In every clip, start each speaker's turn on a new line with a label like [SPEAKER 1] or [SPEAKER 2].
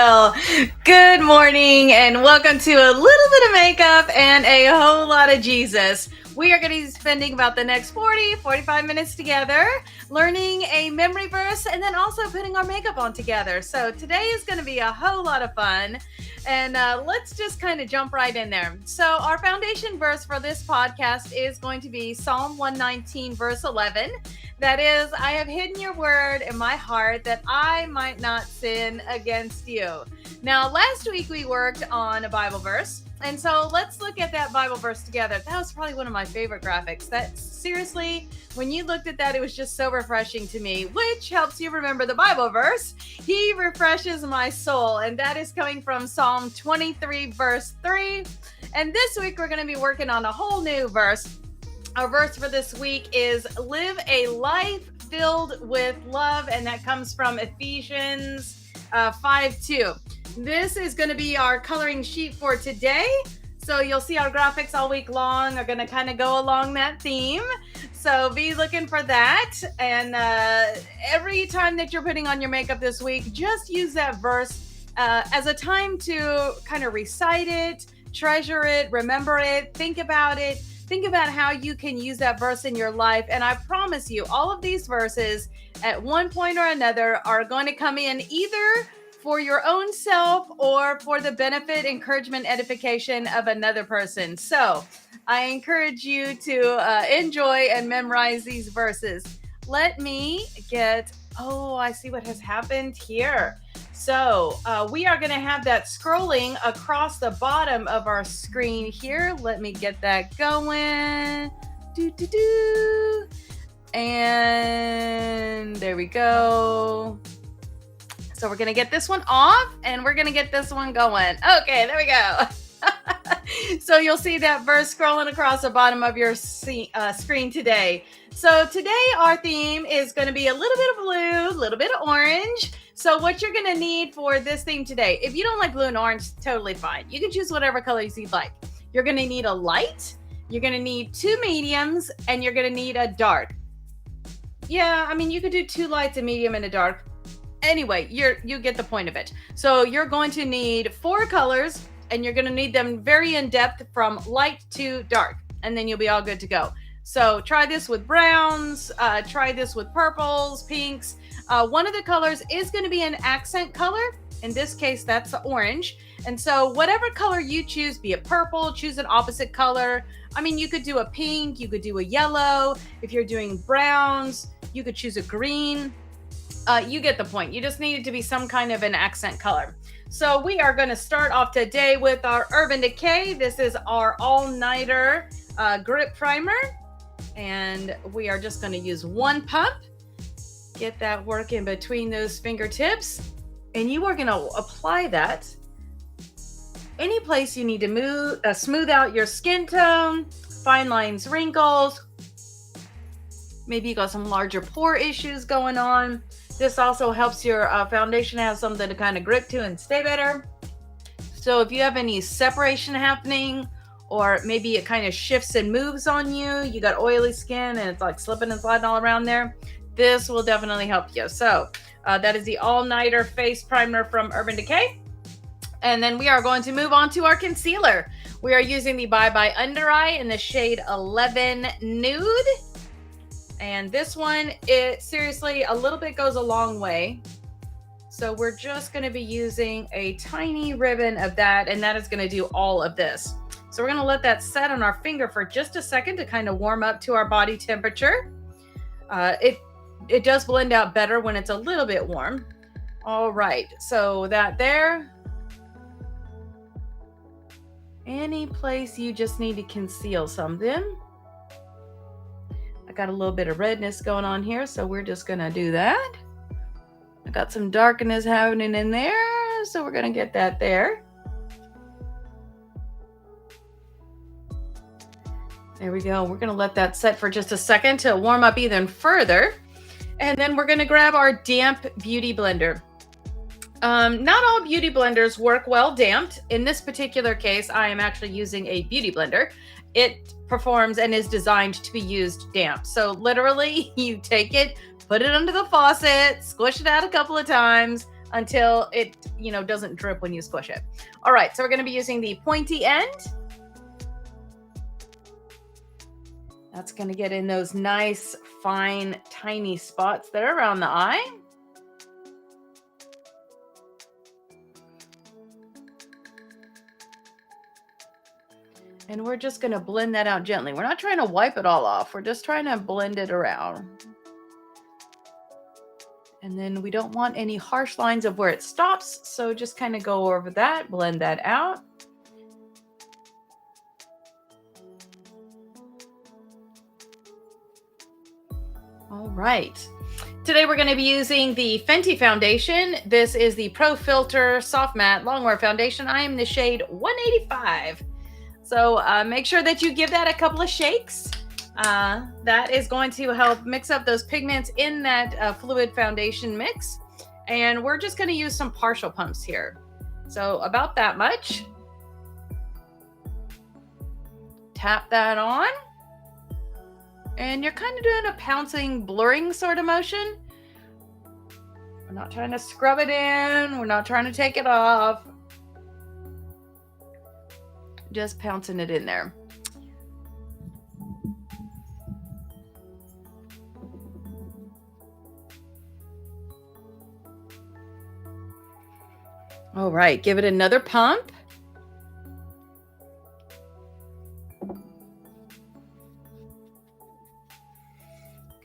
[SPEAKER 1] Well, good morning and welcome to a little bit of makeup and a whole lot of Jesus. We are going to be spending about the next 45 minutes together, learning a memory verse and then also putting our makeup on together. So today is going to be a whole lot of fun. And let's just kind of jump right in there. So our foundation verse for this podcast is going to be Psalm 119, verse 11. That is, I have hidden your word in my heart that I might not sin against you. Now, last week we worked on a Bible verse. And so let's look at that Bible verse together. That was probably one of my favorite graphics. That seriously, when you looked at that, it was just so refreshing to me, which helps you remember the Bible verse. He refreshes my soul. And that is coming from Psalm 23, verse 3. And this week we're going to be working on a whole new verse. Our verse for this week is live a life filled with love. And that comes from Ephesians 5:2. This is going to be our coloring sheet for today. So you'll see our graphics all week long are going to kind of go along that theme. So be looking for that. And every time that you're putting on your makeup this week, just use that verse as a time to kind of recite it, treasure it, remember it, think about it. Think about how you can use that verse in your life. And I promise you, all of these verses at one point or another are going to come in either for your own self or for the benefit, encouragement, edification of another person. So I encourage you to enjoy and memorize these verses. Let me I see what has happened here. So we are going to have that scrolling across the bottom of our screen here. Let me get that going. And there we go. So we're going to get this one off and we're going to get this one going. Okay, there we go. So you'll see that verse scrolling across the bottom of your screen today. So today our theme is going to be a little bit of blue, a little bit of orange. So what you're going to need for this theme today, if you don't like blue and orange, totally fine. You can choose whatever colors you'd like. You're going to need a light, you're going to need two mediums, and you're going to need a dark. Yeah, I mean, you could do two lights, a medium, and a dark. Anyway, you get the point of it. So you're going to need 4 colors, and you're going to need them very in depth from light to dark, and then you'll be all good to go. So try this with browns, try this with purples, pinks. One of the colors is going to be an accent color. In this case, that's the orange. And so whatever color you choose, be it purple, choose an opposite color. I mean, you could do a pink, you could do a yellow. If you're doing browns, you could choose a green. You get the point. You just need it to be some kind of an accent color. So we are going to start off today with our Urban Decay. This is our all-nighter grip primer. And we are just going to use one pump. Get that work in between those fingertips. And you are going to apply that any place you need to smooth out your skin tone, fine lines, wrinkles. Maybe you got some larger pore issues going on. This also helps your foundation have something to kind of grip to and stay better. So if you have any separation happening, or maybe it kind of shifts and moves on you, you got oily skin and it's like slipping and sliding all around there, this will definitely help you. So that is the all-nighter face primer from Urban Decay. And then we are going to move on to our concealer. We are using the Bye Bye Under Eye in the shade 11 Nude. And this one, it seriously, a little bit goes a long way. So we're just going to be using a tiny ribbon of that, and that is going to do all of this. So we're going to let that set on our finger for just a second to kind of warm up to our body temperature. It does blend out better when it's a little bit warm. All right, so that there. Any place you just need to conceal something. I got a little bit of redness going on here, so we're just going to do that. I got some darkness happening in there, so we're going to get that there. There we go. We're going to let that set for just a second to warm up even further. And then we're going to grab our damp beauty blender. Not all beauty blenders work well damped. In this particular case, I am actually using a beauty blender. It performs and is designed to be used damp. So literally, you take it, put it under the faucet, squish it out a couple of times, until it, doesn't drip when you squish it. All right, so we're going to be using the pointy end. That's going to get in those nice, fine, tiny spots there around the eye. And we're just going to blend that out gently. We're not trying to wipe it all off. We're just trying to blend it around. And then we don't want any harsh lines of where it stops. So just kind of go over that, blend that out. All right. Today we're going to be using the Fenty foundation. This is the Pro Filter Soft Matte Longwear Foundation. I am in the shade 185. So make sure that you give that a couple of shakes. That is going to help mix up those pigments in that fluid foundation mix. And we're just going to use some partial pumps here. So about that much. Tap that on. And you're kind of doing a pouncing, blurring sort of motion. We're not trying to scrub it in. We're not trying to take it off. Just pouncing it in there. All right, give it another pump.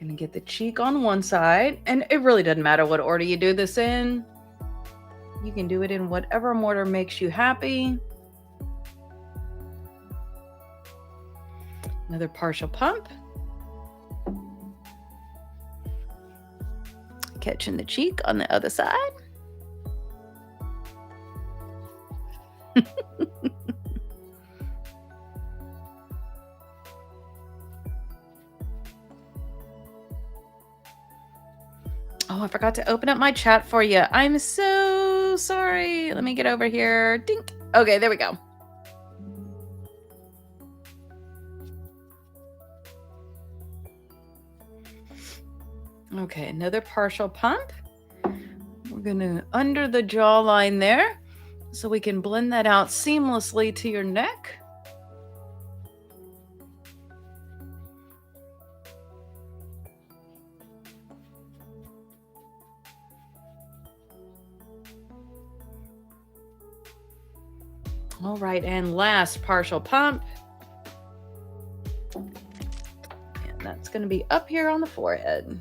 [SPEAKER 1] Gonna get the cheek on one side, and it really doesn't matter what order you do this in. You can do it in whatever order makes you happy. Another partial pump. Catching the cheek on the other side. Oh, I forgot to open up my chat for you. I'm so sorry. Let me get over here. Dink. Okay, there we go. Okay, another partial pump. We're going to under the jawline there so we can blend that out seamlessly to your neck. All right, and last partial pump. And that's going to be up here on the forehead.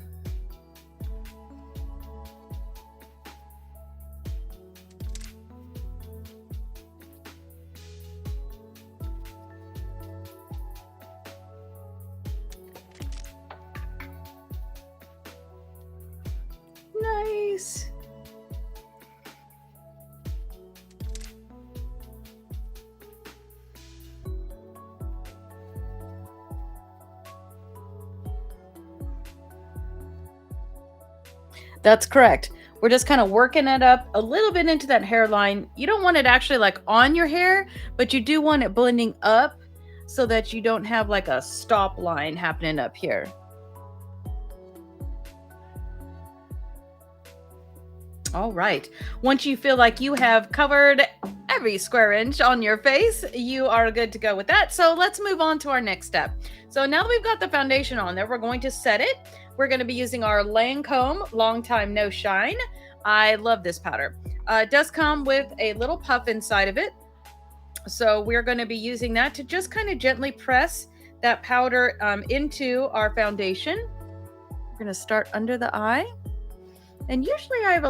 [SPEAKER 1] Nice. That's correct. We're just kind of working it up a little bit into that hairline. You don't want it actually like on your hair, but you do want it blending up so that you don't have like a stop line happening up here. All right. Once you feel like you have covered every square inch on your face, you are good to go with that. So let's move on to our next step. So now that we've got the foundation on there, we're going to set it. We're going to be using our Lancome Long Time No Shine. I love this powder. It does come with a little puff inside of it. So we're going to be using that to just kind of gently press that powder into our foundation. We're going to start under the eye. And usually I have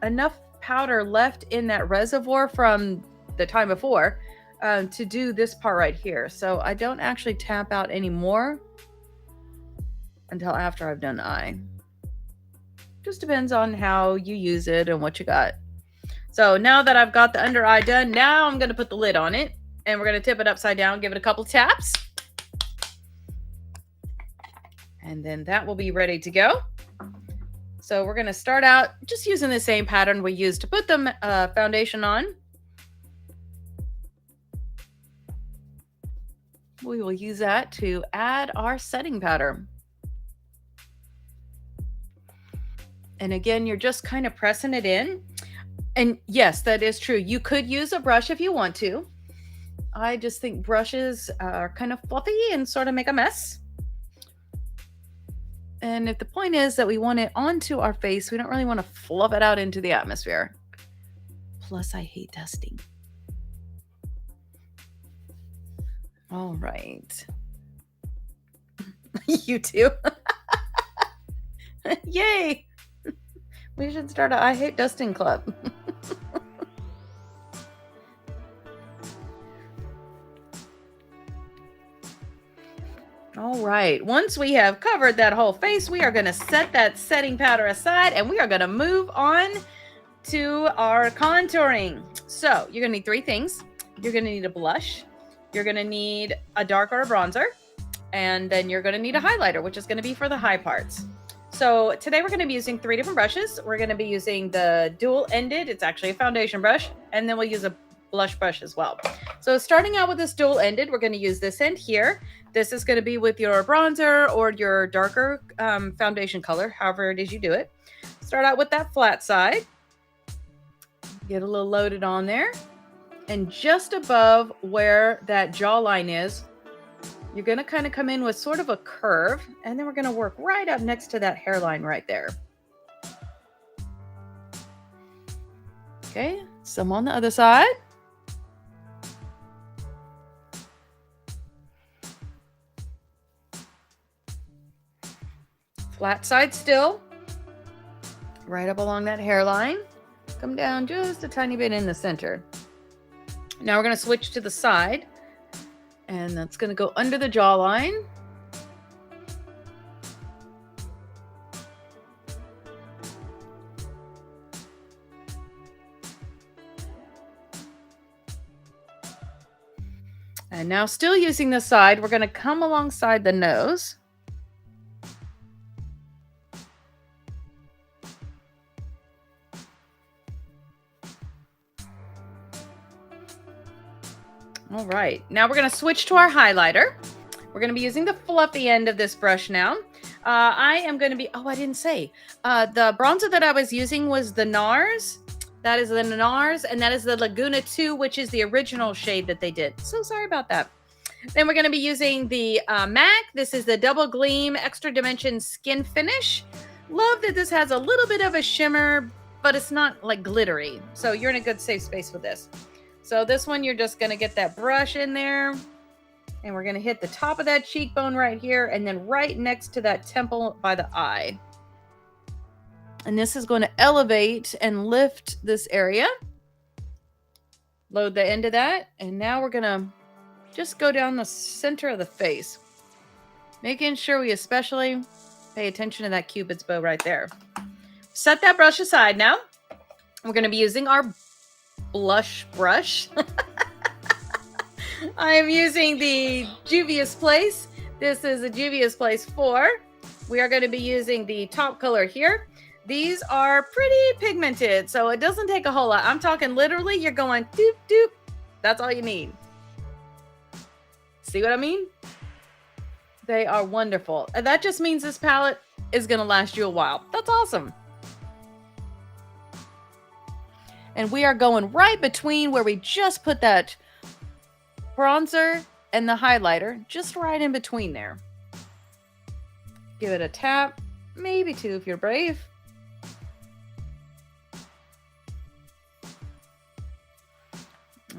[SPEAKER 1] enough powder left in that reservoir from the time before to do this part right here. So I don't actually tap out anymore until after I've done the eye. Just depends on how you use it and what you got. So now that I've got the under eye done, now I'm going to put the lid on it and we're going to tip it upside down, give it a couple taps. And then that will be ready to go. So we're going to start out just using the same pattern we used to put the foundation on. We will use that to add our setting powder. And again, you're just kind of pressing it in. And yes, that is true. You could use a brush if you want to. I just think brushes are kind of fluffy and sort of make a mess. And if the point is that we want it onto our face, we don't really want to fluff it out into the atmosphere. Plus, I hate dusting. All right. You too. Yay. We should start a I hate dusting club. All right. Once we have covered that whole face, we are going to set that setting powder aside and we are going to move on to our contouring. So you're going to need three things. You're going to need a blush. You're going to need a dark or a bronzer. And then you're going to need a highlighter, which is going to be for the high parts. So today we're going to be using three different brushes. We're going to be using the dual-ended. It's actually a foundation brush. And then we'll use a blush brush as well. So starting out with this dual-ended, we're going to use this end here. This is going to be with your bronzer or your darker foundation color, however it is you do it. Start out with that flat side. Get a little loaded on there. And just above where that jawline is, you're going to kind of come in with sort of a curve. And then we're going to work right up next to that hairline right there. Okay, some on the other side. Flat side still. Right up along that hairline. Come down just a tiny bit in the center. Now we're going to switch to the side. And that's going to go under the jawline. And now still using the side, we're going to come alongside the nose. All right, now we're going to switch to our highlighter. We're going to be using the fluffy end of this brush now. I am going to be, I didn't say. The bronzer that I was using was the NARS. That is the NARS, and that is the Laguna 2, which is the original shade that they did. So sorry about that. Then we're going to be using the MAC. This is the Double Gleam Extra Dimension Skin Finish. Love that this has a little bit of a shimmer, but it's not like glittery. So you're in a good safe space with this. So this one, you're just going to get that brush in there. And we're going to hit the top of that cheekbone right here. And then right next to that temple by the eye. And this is going to elevate and lift this area. Load the end of that. And now we're going to just go down the center of the face. Making sure we especially pay attention to that Cupid's bow right there. Set that brush aside now. We're going to be using our blush brush. I am using the Juvia's Place. This is a Juvia's Place 4. We are going to be using the top color here. These are pretty pigmented, so it doesn't take a whole lot. I'm talking literally, you're going doop, doop. That's all you need. See what I mean? They are wonderful. And that just means this palette is going to last you a while. That's awesome. And we are going right between where we just put that bronzer and the highlighter, just right in between there. Give it a tap, maybe two if you're brave.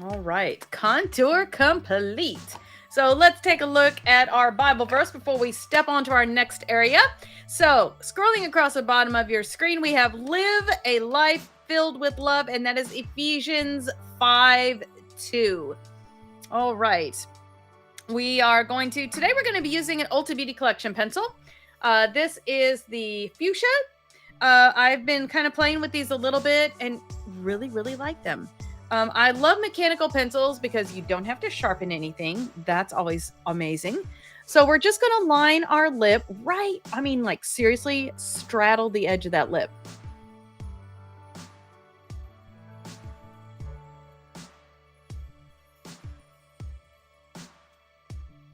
[SPEAKER 1] All right, contour complete. So let's take a look at our Bible verse before we step onto our next area. So scrolling across the bottom of your screen, we have live a life filled with love, and that is Ephesians 5:2. All right. Today we're going to be using an Ulta Beauty Collection pencil. This is the fuchsia. I've been kind of playing with these a little bit and really, really like them. I love mechanical pencils because you don't have to sharpen anything. That's always amazing. So we're just going to line our lip right. I mean, like seriously, straddle the edge of that lip.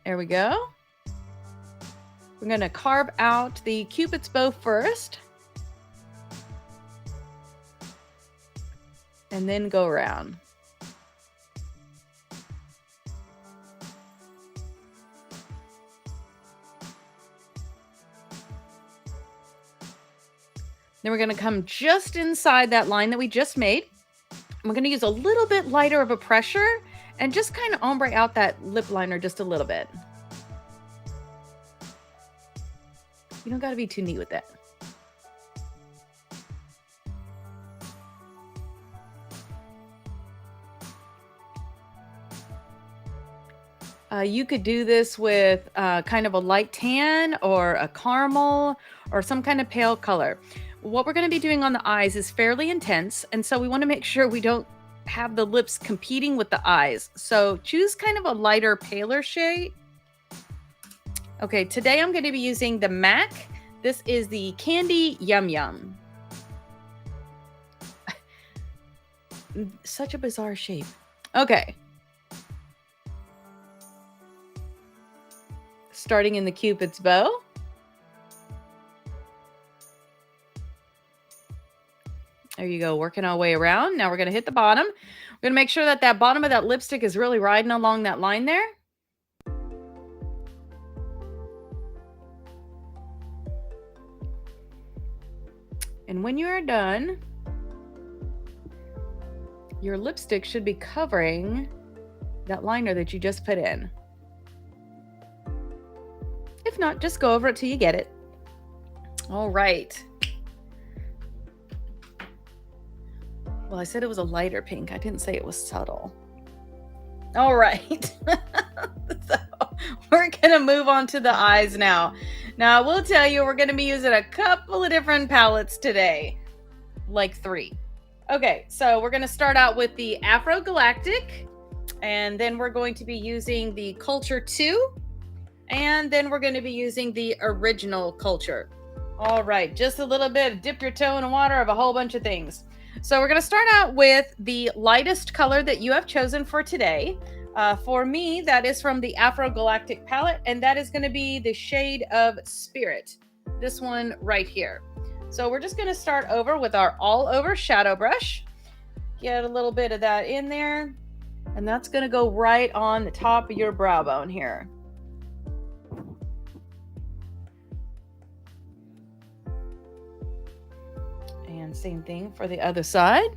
[SPEAKER 1] There we go. We're going to carve out the Cupid's bow first. and then go around. Then we're going to come just inside that line that we just made. We're going to use a little bit lighter of a pressure and just kind of ombre out that lip liner just a little bit. You don't got to be too neat with that. You could do this with kind of a light tan or a caramel or some kind of pale color. What we're going to be doing on the eyes is fairly intense, and so we want to make sure we don't have the lips competing with the eyes. So choose kind of a lighter, paler shade. Okay, today I'm going to be using the MAC. This is the Candy Yum Yum. Such a bizarre shape. Okay. Starting in the Cupid's bow. There you go, working our way around. Now we're going to hit the bottom. We're going to make sure that that bottom of that lipstick is really riding along that line there. And when you are done, your lipstick should be covering that liner that you just put in. If not, just go over it till you get it. All right. Well, I said it was a lighter pink. I didn't say it was subtle. All right. So we're going to move on to the eyes now. Now, I will tell you, we're going to be using a couple of different palettes today. Like 3. Okay, so we're going to start out with the Afro Galactic. And then we're going to be using the Culture 2. And then we're going to be using the Original Culture. All right, just a little bit, dip your toe in the water of a whole bunch of things. So we're going to start out with the lightest color that you have chosen for today. For me, that is from the Afro Galactic palette, and that is going to be the shade of Spirit. This one right here. So we're just going to start over with our all over shadow brush. Get a little bit of that in there, and that's going to go right on the top of your brow bone here. And same thing for the other side.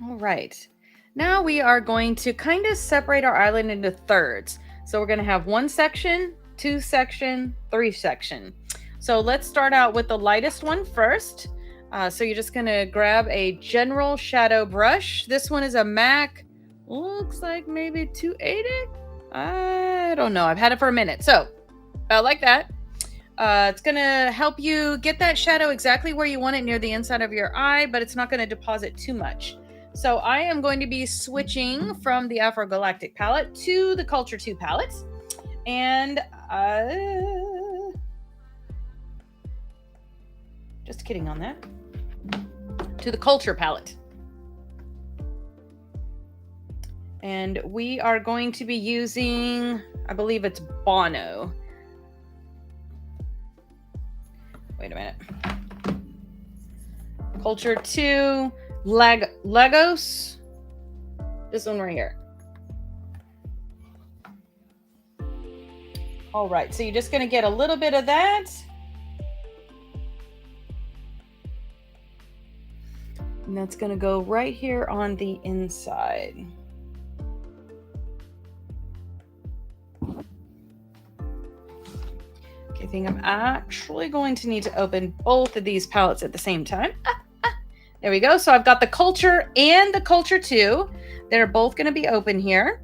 [SPEAKER 1] All right. Now we are going to kind of separate our eyelid into thirds. So we're going to have 1 section, 2 section, 3 section. So let's start out with the lightest one first. So you're just going to grab a general shadow brush. This one is a MAC. Looks like maybe 280. I don't know. I've had it for a minute. So like that. It's going to help you get that shadow exactly where you want it near the inside of your eye, but it's not going to deposit too much. So I am going to be switching from the Afro Galactic palette to the Culture 2 palette. And just kidding on that. To the Culture palette. And we are going to be using, I believe it's Bono. Wait a minute. Culture 2, Lagos. This one right here. All right, so you're just going to get a little bit of that. And that's going to go right here on the inside. Okay, I think I'm actually going to need to open both of these palettes at the same time. There we go. So I've got the Culture and the Culture 2. They're both going to be open here.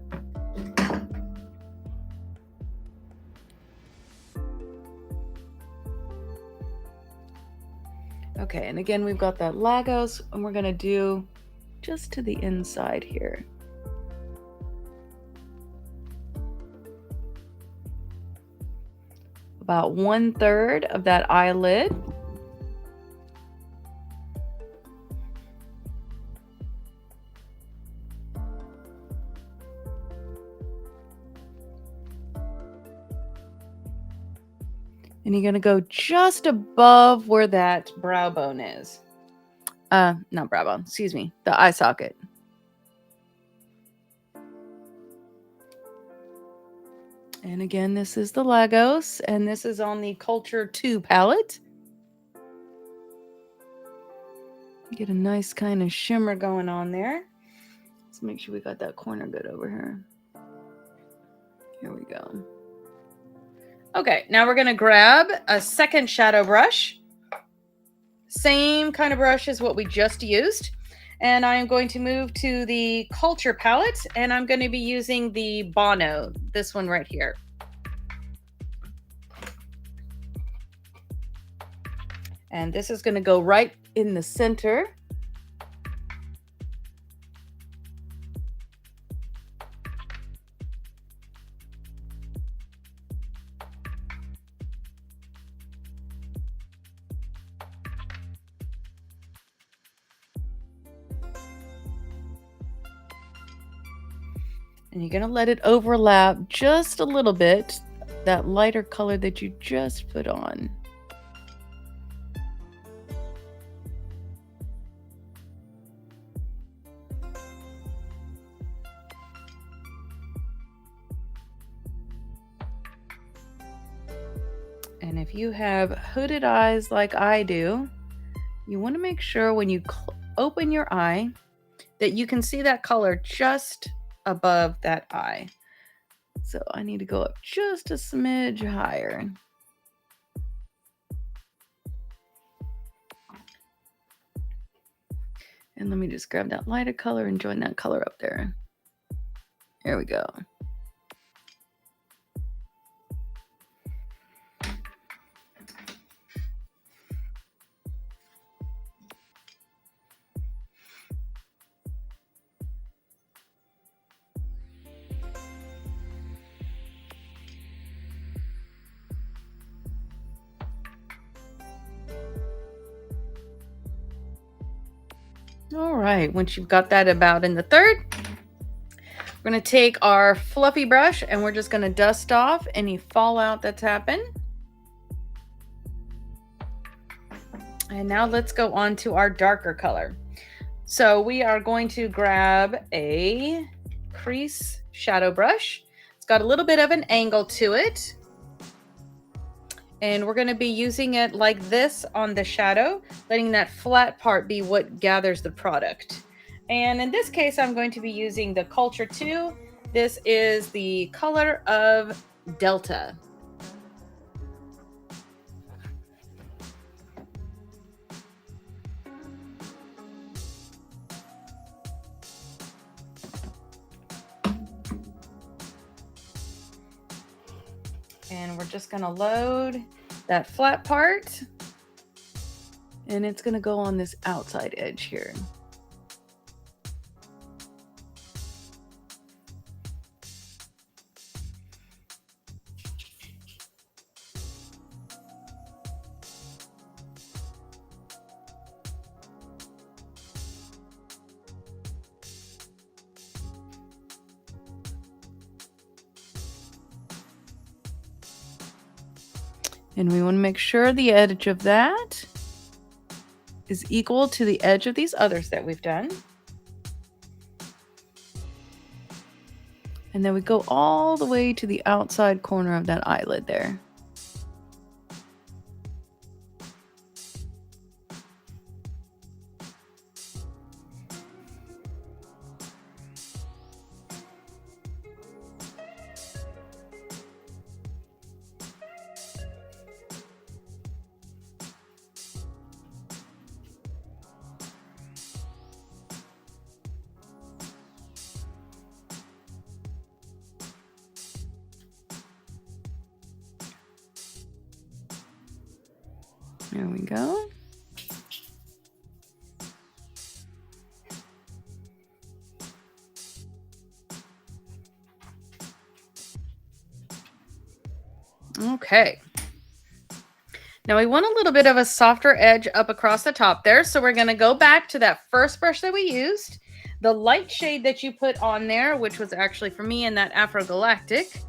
[SPEAKER 1] Okay, and again, we've got that Lagos, and we're going to do just to the inside here. About 1/3 of that eyelid. And you're going to go just above where that brow bone is. Not brow bone, excuse me, the eye socket. And again, this is the Lagos, and this is on the Culture 2 palette. Get a nice kind of shimmer going on there. Let's make sure we got that corner good over here. Here we go. Okay, now we're going to grab a second shadow brush. Same kind of brush as what we just used. And I am going to move to the Culture palette, and I'm going to be using the Bono, this one right here. And this is going to go right in the center. And you're going to let it overlap just a little bit, that lighter color that you just put on. And if you have hooded eyes like I do, you want to make sure when you open your eye that you can see that color just above that eye. So I need to go up just a smidge higher. And let me just grab that lighter color and join that color up there. There we go. All right, once you've got that about in the third, we're going to take our fluffy brush and we're just going to dust off any fallout that's happened. And now let's go on to our darker color. So we are going to grab a crease shadow brush. It's got a little bit of an angle to it. And we're going to be using it like this on the shadow, letting that flat part be what gathers the product. And in this case, I'm going to be using the Culture 2. This is the color of Delta. And we're just going to load that flat part. And it's going to go on this outside edge here. And we want to make sure the edge of that is equal to the edge of these others that we've done. And then we go all the way to the outside corner of that eyelid there. There we go. Okay. Now we want a little bit of a softer edge up across the top there. So we're going to go back to that first brush that we used. The light shade that you put on there, which was actually for me in that Afro Galactic.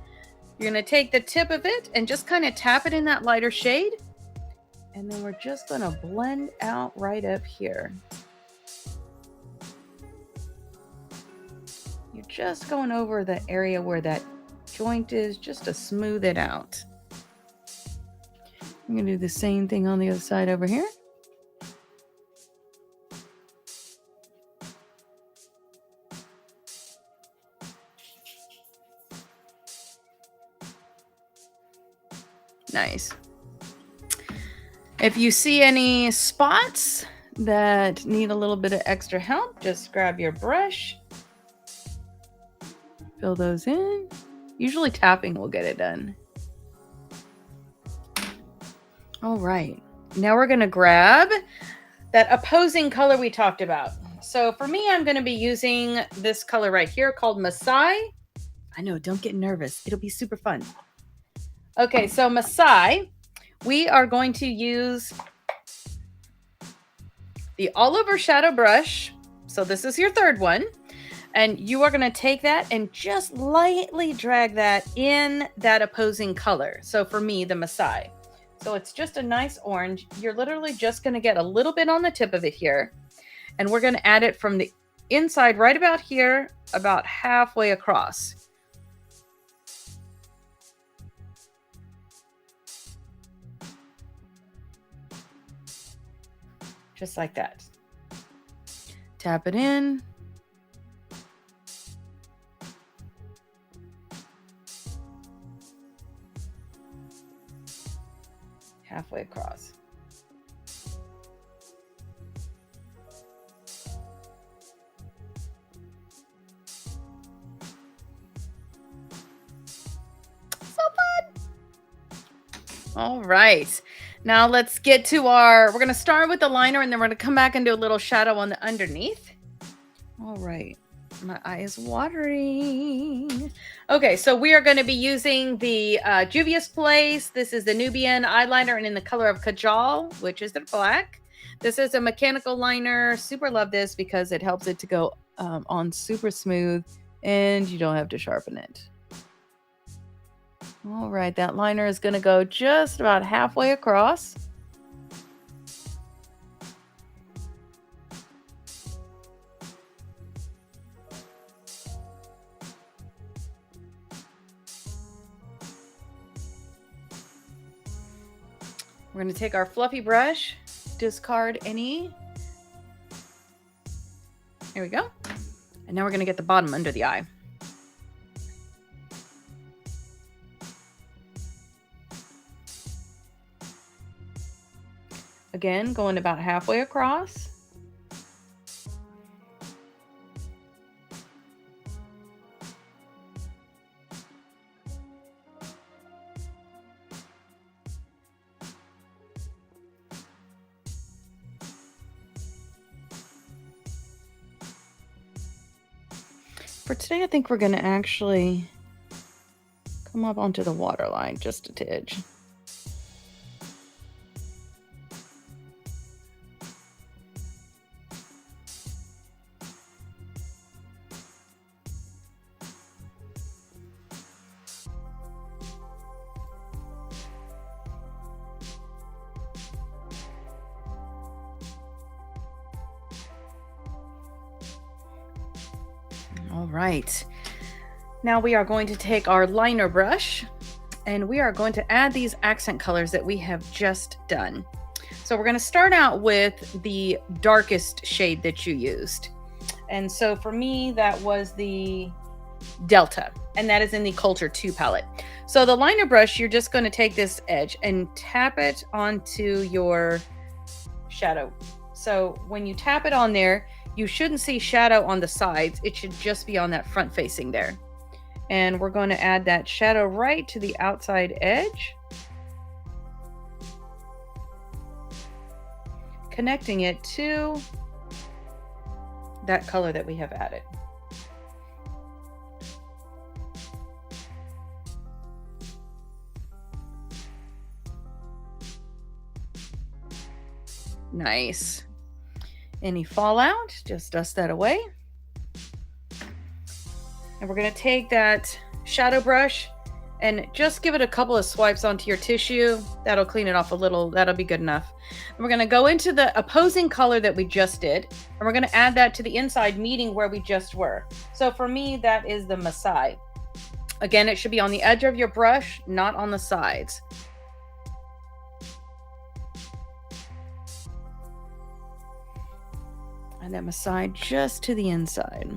[SPEAKER 1] You're going to take the tip of it and just kind of tap it in that lighter shade. And then we're just going to blend out right up here. You're just going over the area where that joint is just to smooth it out. I'm going to do the same thing on the other side over here. Nice. If you see any spots that need a little bit of extra help, just grab your brush, fill those in. Usually tapping will get it done. All right, now we're gonna grab that opposing color we talked about. So for me, I'm gonna be using this color right here called Masai. I know, don't get nervous. It'll be super fun. Okay, so Masai, we are going to use the all over shadow brush. So this is your third one. And you are going to take that and just lightly drag that in that opposing color. So for me, the Masai. So it's just a nice orange. You're literally just going to get a little bit on the tip of it here. And we're going to add it from the inside right about here, about halfway across. Just like that. Tap it in. Halfway across. So fun. All right. Now let's get to we're going to start with the liner and then we're going to come back and do a little shadow on the underneath. All right. My eye is watering. Okay, so we are going to be using the Juvia's Place. This is the Nubian eyeliner and in the color of Kajal, which is the black. This is a mechanical liner. Super love this because it helps it to go on super smooth and you don't have to sharpen it. All right, that liner is going to go just about halfway across. We're going to take our fluffy brush, discard any. There we go. And now we're going to get the bottom under the eye. Again, going about halfway across. For today, I think we're going to actually come up onto the waterline just a tidge. All right, now we are going to take our liner brush and we are going to add these accent colors that we have just done. So we're going to start out with the darkest shade that you used. And so for me, that was the Delta, and that is in the Coulter 2 palette. So the liner brush, you're just going to take this edge and tap it onto your shadow. So when you tap it on there, you shouldn't see shadow on the sides. It should just be on that front facing there. And we're going to add that shadow right to the outside edge, connecting it to that color that we have added. Nice. Any fallout, just dust that away. And we're going to take that shadow brush and just give it a couple of swipes onto your tissue. That'll clean it off a little. That'll be good enough. And we're going to go into the opposing color that we just did, and we're going to add that to the inside, meeting where we just were. So for me, that is the Maasai. Again, it should be on the edge of your brush, not on the sides. And that Maasai just to the inside.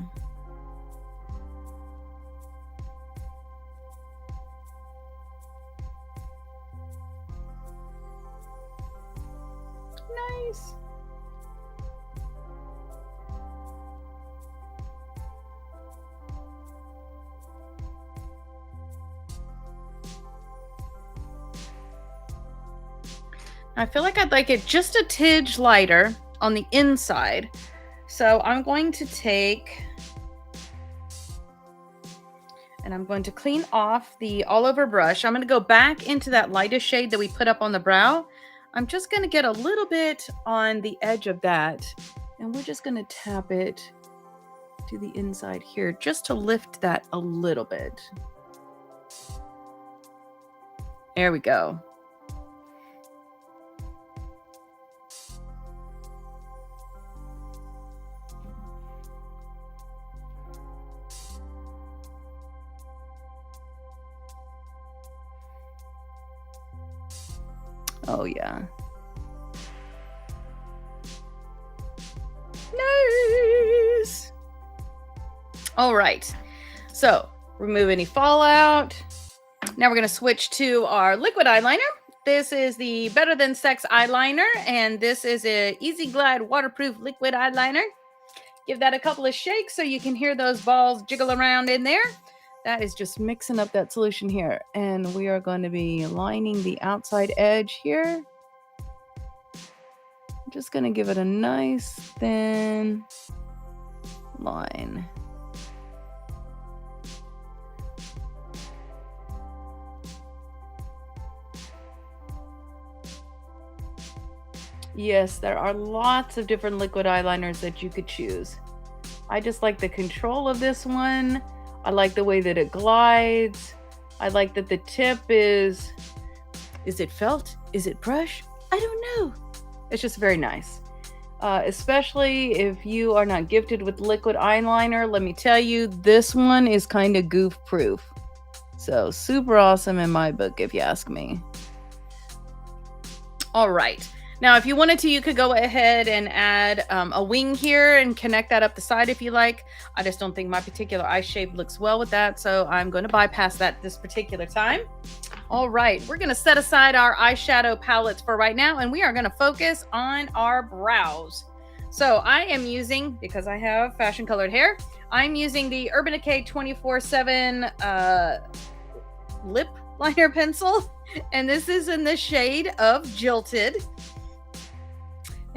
[SPEAKER 1] Nice. I feel like I'd like it just a tidge lighter on the inside. So I'm going to take, and I'm going to clean off the all over brush. I'm going to go back into that lightest shade that we put up on the brow. I'm just going to get a little bit on the edge of that, and we're just going to tap it to the inside here just to lift that a little bit. There we go. Oh, yeah. Nice. All right. So remove any fallout. Now we're going to switch to our liquid eyeliner. This is the Better Than Sex eyeliner, and this is a Easy Glide waterproof liquid eyeliner. Give that a couple of shakes so you can hear those balls jiggle around in there. That is just mixing up that solution here. And we are going to be lining the outside edge here. I'm just going to give it a nice thin line. Yes, there are lots of different liquid eyeliners that you could choose. I just like the control of this one. I like the way that it glides. I like that the tip is it felt? Is it brush? I don't know. It's just very nice. Especially if you are not gifted with liquid eyeliner, let me tell you, this one is kind of goof proof. So super awesome in my book, if you ask me. All right. Now, if you wanted to, you could go ahead and add a wing here and connect that up the side if you like. I just don't think my particular eye shape looks well with that, so I'm going to bypass that this particular time. All right, we're going to set aside our eyeshadow palettes for right now, and we are going to focus on our brows. So I am using, because I have fashion colored hair, I'm using the Urban Decay 24/7 lip liner pencil, and this is in the shade of Jilted.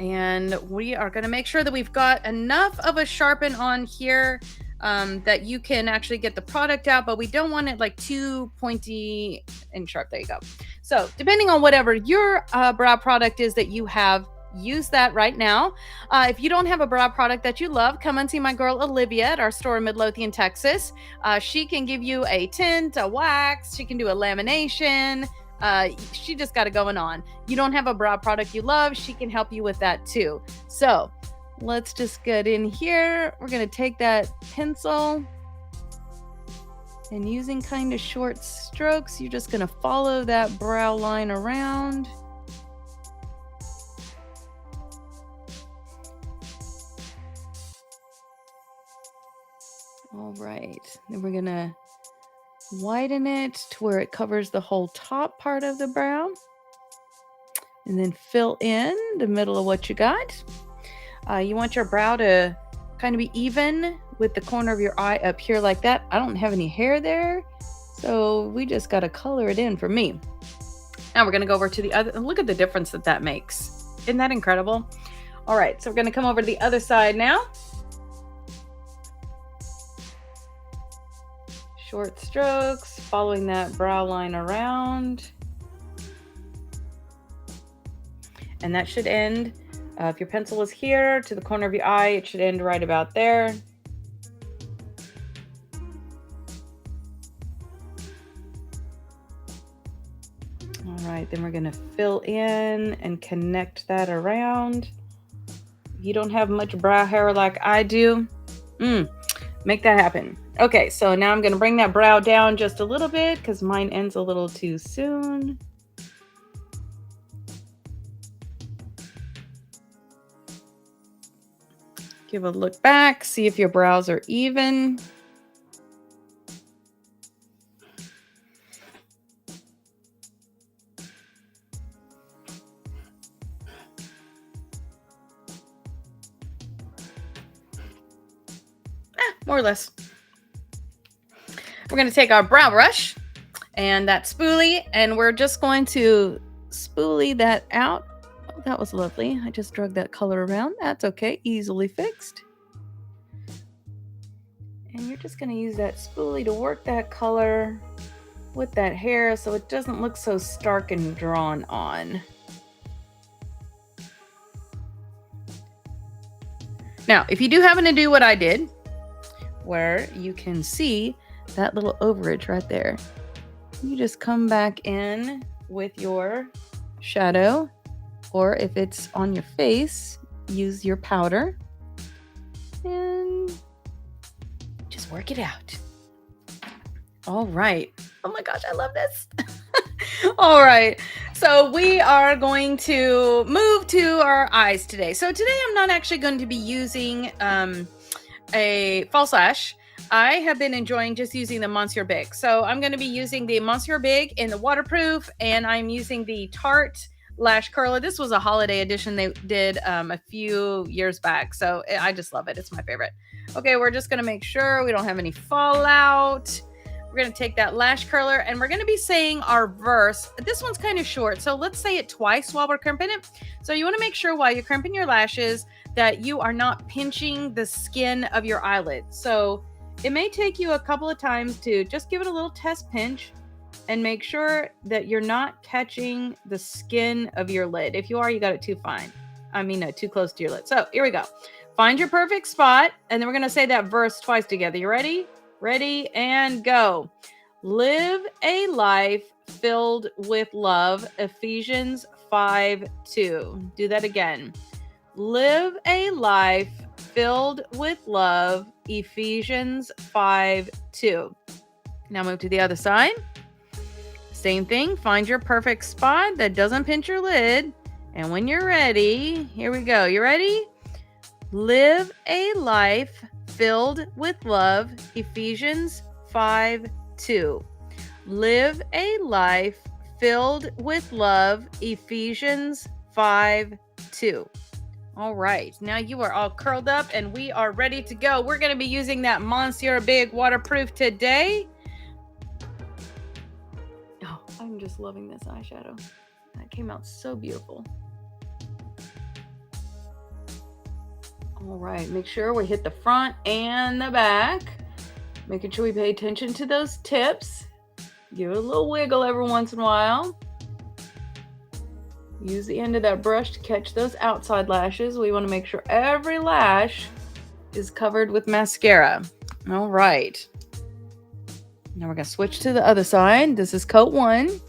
[SPEAKER 1] And we are going to make sure that we've got enough of a sharpen on here that you can actually get the product out, but we don't want it like too pointy and sharp. There you go. So depending on whatever your brow product is that you have, use that right now. If you don't have a brow product that you love, come and see my girl Olivia at our store in Midlothian, Texas. She can give you a tint, a wax. She can do a lamination. She just got it going on. You don't have a brow product you love, she can help you with that too. So let's just get in here. We're going to take that pencil and using kind of short strokes, you're just going to follow that brow line around. All right, then we're going to widen it to where it covers the whole top part of the brow, and then fill in the middle of what you got. You want your brow to kind of be even with the corner of your eye up here like that. I don't have any hair there, so we just got to color it in for me. Now we're going to go over to the other. Look at the difference that that makes. Isn't that incredible? All right, so we're going to come over to the other side now. Short strokes, following that brow line around. And that should end, if your pencil is here to the corner of your eye, it should end right about there. All right, then we're gonna fill in and connect that around. If you don't have much brow hair like I do, make that happen. Okay, so now I'm gonna bring that brow down just a little bit because mine ends a little too soon. Give a look back, see if your brows are even. More or less. We're going to take our brow brush and that spoolie, and we're just going to spoolie that out. Oh, that was lovely. I just drug that color around. That's okay. Easily fixed. And you're just going to use that spoolie to work that color with that hair so it doesn't look so stark and drawn on. Now, if you do happen to do what I did, where you can see that little overage right there, you just come back in with your shadow, or if it's on your face, use your powder and just work it out. All right. Oh my gosh, I love this. All right. So we are going to move to our eyes today. So today I'm not actually going to be using a false lash. I have been enjoying just using the Monsieur Big. So I'm going to be using the Monsieur Big in the waterproof, and I'm using the Tarte Lash Curler. This was a holiday edition they did a few years back. So I just love it. It's my favorite. Okay, we're just going to make sure we don't have any fallout. We're going to take that lash curler and we're going to be saying our verse. This one's kind of short, so let's say it twice while we're crimping it. So you want to make sure while you're crimping your lashes that you are not pinching the skin of your eyelid. So it may take you a couple of times to just give it a little test pinch and make sure that you're not catching the skin of your lid. If you are, you got it too fine. Too close to your lid. So here we go. Find your perfect spot, and then we're going to say that verse twice together. You ready? Ready and go. Live a life filled with love. Ephesians 5:2. Do that again. Live a life filled with love. Ephesians 5:2. Now move to the other side. Same thing. Find your perfect spot that doesn't pinch your lid. And when you're ready, here we go. You ready? Live a life filled with love. Ephesians 5:2. Live a life filled with love. Ephesians 5:2. All right. Now you are all curled up and we are ready to go. We're going to be using that Monsieur Big waterproof today. Oh, I'm just loving this eyeshadow. That came out so beautiful. All right, make sure we hit the front and the back. Making sure we pay attention to those tips. Give it a little wiggle every once in a while. Use the end of that brush to catch those outside lashes. We want to make sure every lash is covered with mascara. All right. Now we're going to switch to the other side. This is coat 1.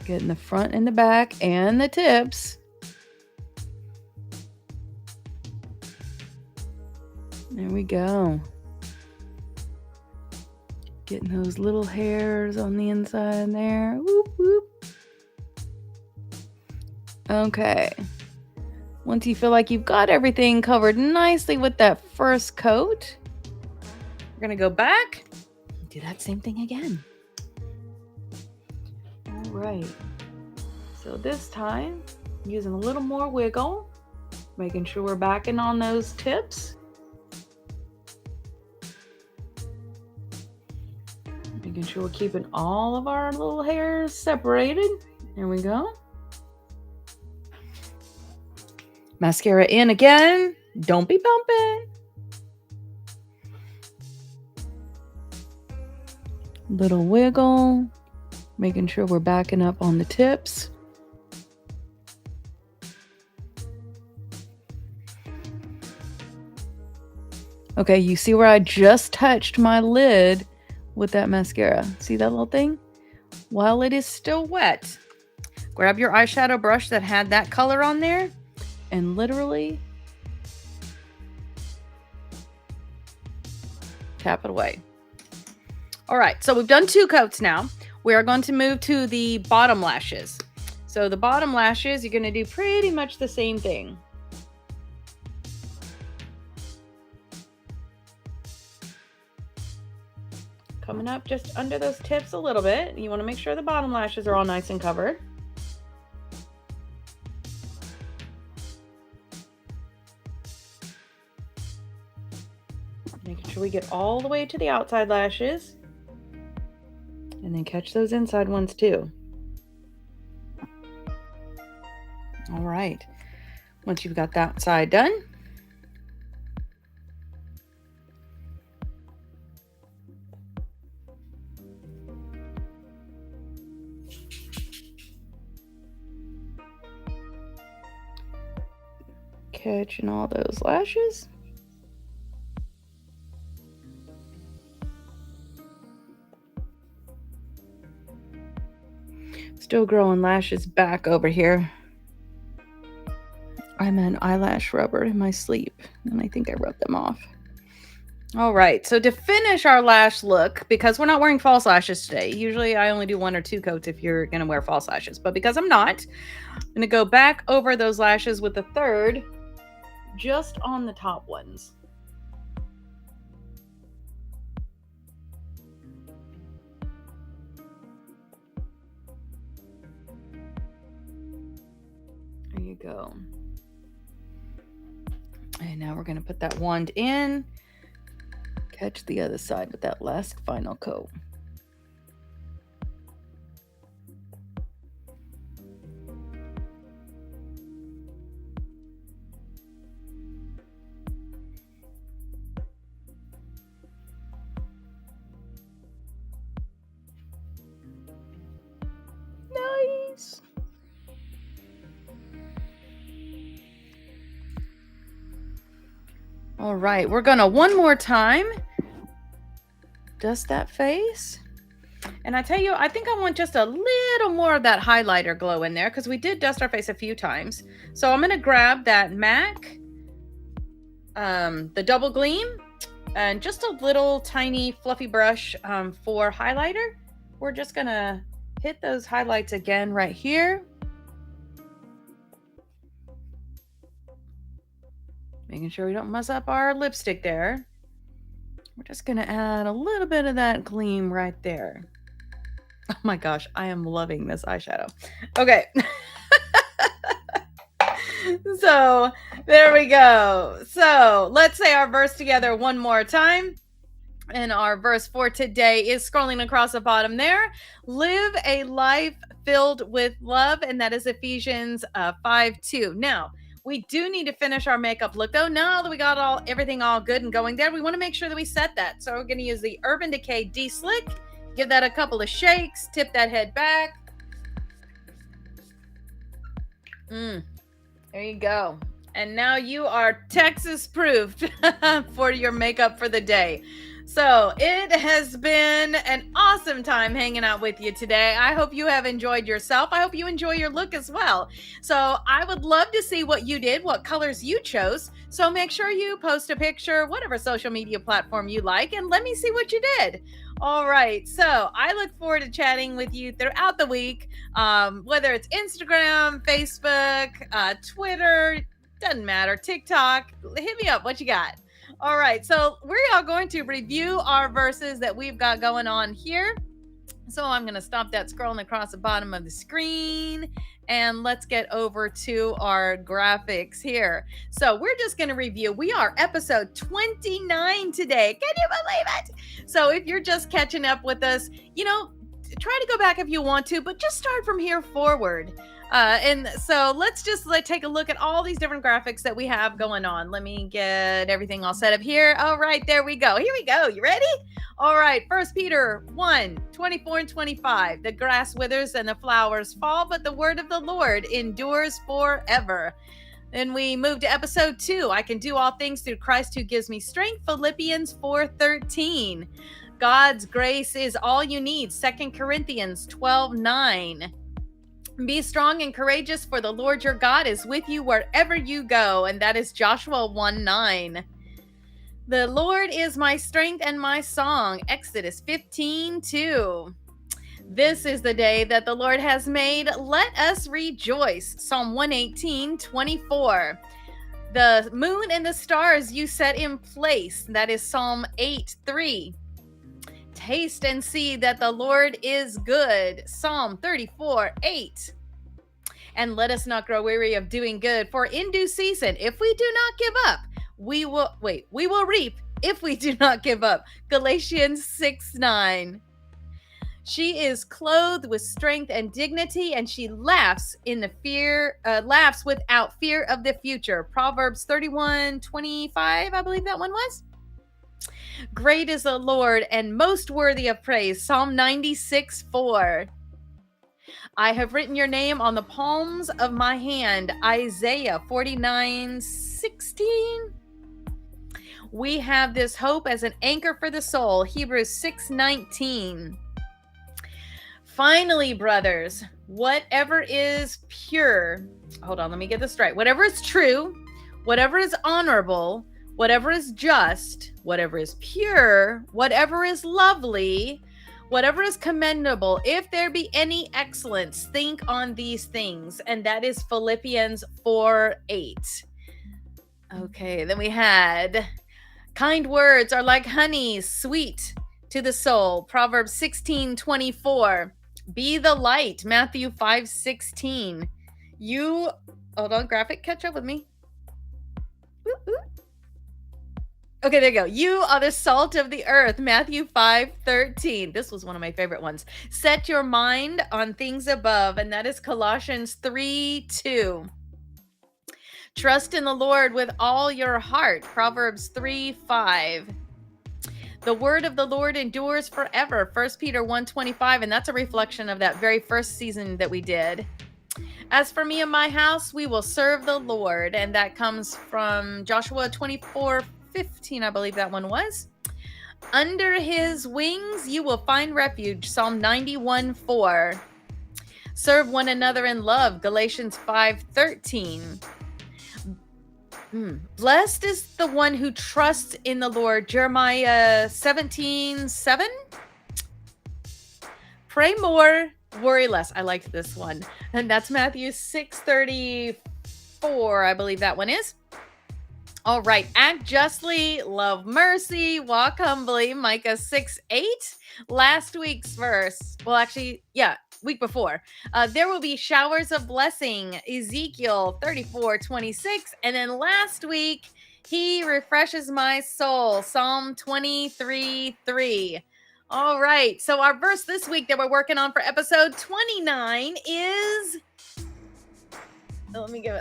[SPEAKER 1] Getting the front and the back and the tips. There we go. Getting those little hairs on the inside there. Whoop, whoop. Okay. Once you feel like you've got everything covered nicely with that first coat, we're going to go back and do that same thing again. All right. So this time, using a little more wiggle, making sure we're backing on those tips. Making sure we're keeping all of our little hairs separated. There we go. Mascara in again. Don't be bumping. Little wiggle. Making sure we're backing up on the tips. Okay, you see where I just touched my lid with that mascara. See that little thing? While it is still wet, grab your eyeshadow brush that had that color on there and literally tap it away. All right, so we've done 2 coats now. We are going to move to the bottom lashes. So the bottom lashes, you're going to do pretty much the same thing. Coming up just under those tips a little bit. You want to make sure the bottom lashes are all nice and covered. Making sure we get all the way to the outside lashes. And then catch those inside ones too. All right. Once you've got that side done, catching all those lashes. Still growing lashes back over here. I'm an eyelash rubber in my sleep, and I think I rubbed them off. All right, so to finish our lash look, because we're not wearing false lashes today, usually I only do 1 or 2 coats if you're going to wear false lashes, but because I'm not, I'm going to go back over those lashes with a third just on the top ones. There you go. And now we're going to put that wand in, catch the other side with that last final coat. Nice. All right, we're gonna one more time dust that face. And I tell you, I think I want just a little more of that highlighter glow in there because we did dust our face a few times. So I'm gonna grab that MAC, the double gleam, and just a little tiny fluffy brush for highlighter. We're just gonna hit those highlights again right here. Making sure we don't mess up our lipstick there. We're just going to add a little bit of that gleam right there. Oh my gosh, I am loving this eyeshadow. Okay. So there we go. So let's say our verse together one more time. And our verse for today is scrolling across the bottom there. Live a life filled with love. And that is Ephesians 5:2. Now, we do need to finish our makeup look though. Now that we got everything all good and going there, we want to make sure that we set that. So we're going to use the Urban Decay De-Slick. Give that a couple of shakes. Tip that head back. There you go. And now you are Texas proofed for your makeup for the day. So it has been an awesome time hanging out with you today. I hope you have enjoyed yourself. I hope you enjoy your look as well. So I would love to see what you did, what colors you chose. So make sure you post a picture, whatever social media platform you like, and let me see what you did. All right. So I look forward to chatting with you throughout the week, whether it's Instagram, Facebook, Twitter, doesn't matter, TikTok. Hit me up. What you got? All right, so we are going to review our verses that we've got going on here. So I'm going to stop that scrolling across the bottom of the screen and let's get over to our graphics here. So we're just going to review. We are episode 29 today. Can you believe it? So if you're just catching up with us, try to go back if you want to, but just start from here forward. And so let's just take a look at all these different graphics that we have going on. Let me get everything all set up here. All right, there we go. Here we go. You ready? All right. 1 Peter 1:24 and 25. The grass withers and the flowers fall, but the word of the Lord endures forever. Then we move to episode 2. I can do all things through Christ who gives me strength. Philippians 4:13. God's grace is all you need. 2 Corinthians 12:9. Be strong and courageous, for the Lord your God is with you wherever you go. And that is Joshua 1:9. The Lord is my strength and my song. Exodus 15:2. This is the day that the Lord has made. Let us rejoice. Psalm 118:24. The moon and the stars you set in place. That is Psalm 8:3. Taste and see that the Lord is good. Psalm 34:8. And let us not grow weary of doing good, for in due season, if we do not give up, we will reap if we do not give up. Galatians 6:9. She is clothed with strength and dignity, and she laughs without fear of the future. Proverbs 31:25, I believe that one was. Great is the Lord and most worthy of praise. Psalm 96:4. I have written your name on the palms of my hand. Isaiah 49:16. We have this hope as an anchor for the soul. Hebrews 6:19. Finally, brothers, whatever is pure, hold on, let me get this right. Whatever is true, whatever is honorable, whatever is just, whatever is pure, whatever is lovely, whatever is commendable, if there be any excellence, think on these things. And that is Philippians 4:8. Okay, then we had kind words are like honey, sweet to the soul. Proverbs 16:24. Be the light. Matthew 5:16. Hold on, graphic, catch up with me. Okay, there you go. You are the salt of the earth. Matthew 5:13. This was one of my favorite ones. Set your mind on things above, and that is Colossians 3:2. Trust in the Lord with all your heart. Proverbs 3:5. The word of the Lord endures forever. 1 Peter 1:25, and that's a reflection of that very first season that we did. As for me and my house, we will serve the Lord. And that comes from Joshua 24:15, I believe that one was. Under his wings, you will find refuge. Psalm 91:4. Serve one another in love. Galatians 5:13. Blessed is the one who trusts in the Lord. Jeremiah 17:7. Pray more, worry less. I liked this one. And that's Matthew 6:34, I believe that one is. All right. Act justly, love mercy, walk humbly. Micah 6:8. Last week's verse. Well, actually, yeah, week before. There will be showers of blessing. Ezekiel 34:26. And then last week, he refreshes my soul. Psalm 23:3. All right. So our verse this week that we're working on for episode 29 is,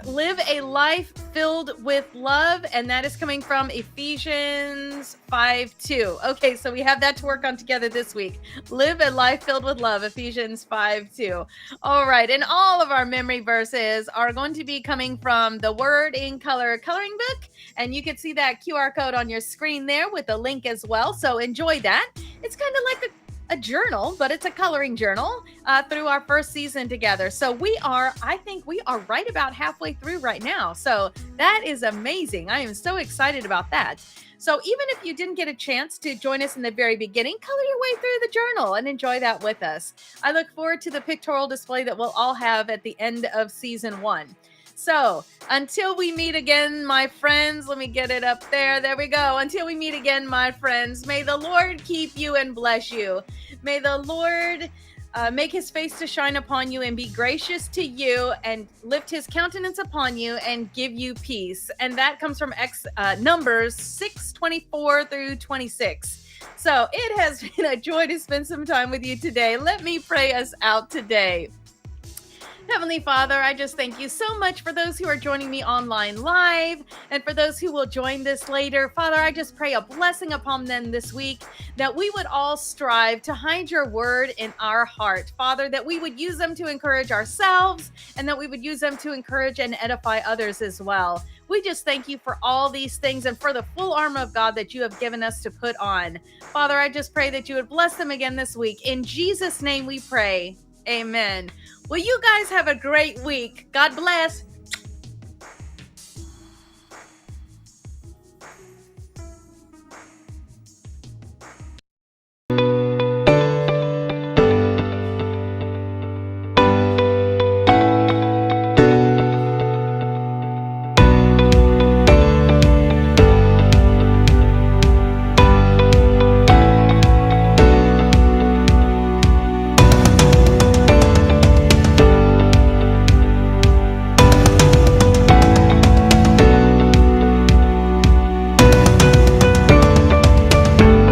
[SPEAKER 1] live a life filled with love. And that is coming from Ephesians 5:2. Okay, so we have that to work on together this week. Live a life filled with love, Ephesians 5:2. All right, and all of our memory verses are going to be coming from the Word in Color coloring book. And you can see that QR code on your screen there with the link as well. So enjoy that. It's kind of like a journal, but it's a coloring journal through our first season together. So I think we are right about halfway through right now. So that is amazing. I am so excited about that. So even if you didn't get a chance to join us in the very beginning, color your way through the journal and enjoy that with us. I look forward to the pictorial display that we'll all have at the end of season 1. So until we meet again, my friends, let me get it up there. There we go. Until we meet again, my friends, may the Lord keep you and bless you. May the Lord make his face to shine upon you and be gracious to you and lift his countenance upon you and give you peace. And that comes from Numbers 6:24 through 26. So it has been a joy to spend some time with you today. Let me pray us out today. Heavenly Father, I just thank you so much for those who are joining me online live and for those who will join this later. Father, I just pray a blessing upon them this week, that we would all strive to hide your word in our heart. Father, that we would use them to encourage ourselves and that we would use them to encourage and edify others as well. We just thank you for all these things and for the full armor of God that you have given us to put on. Father, I just pray that you would bless them again this week. In Jesus' name we pray. Amen. Well, you guys have a great week. God bless.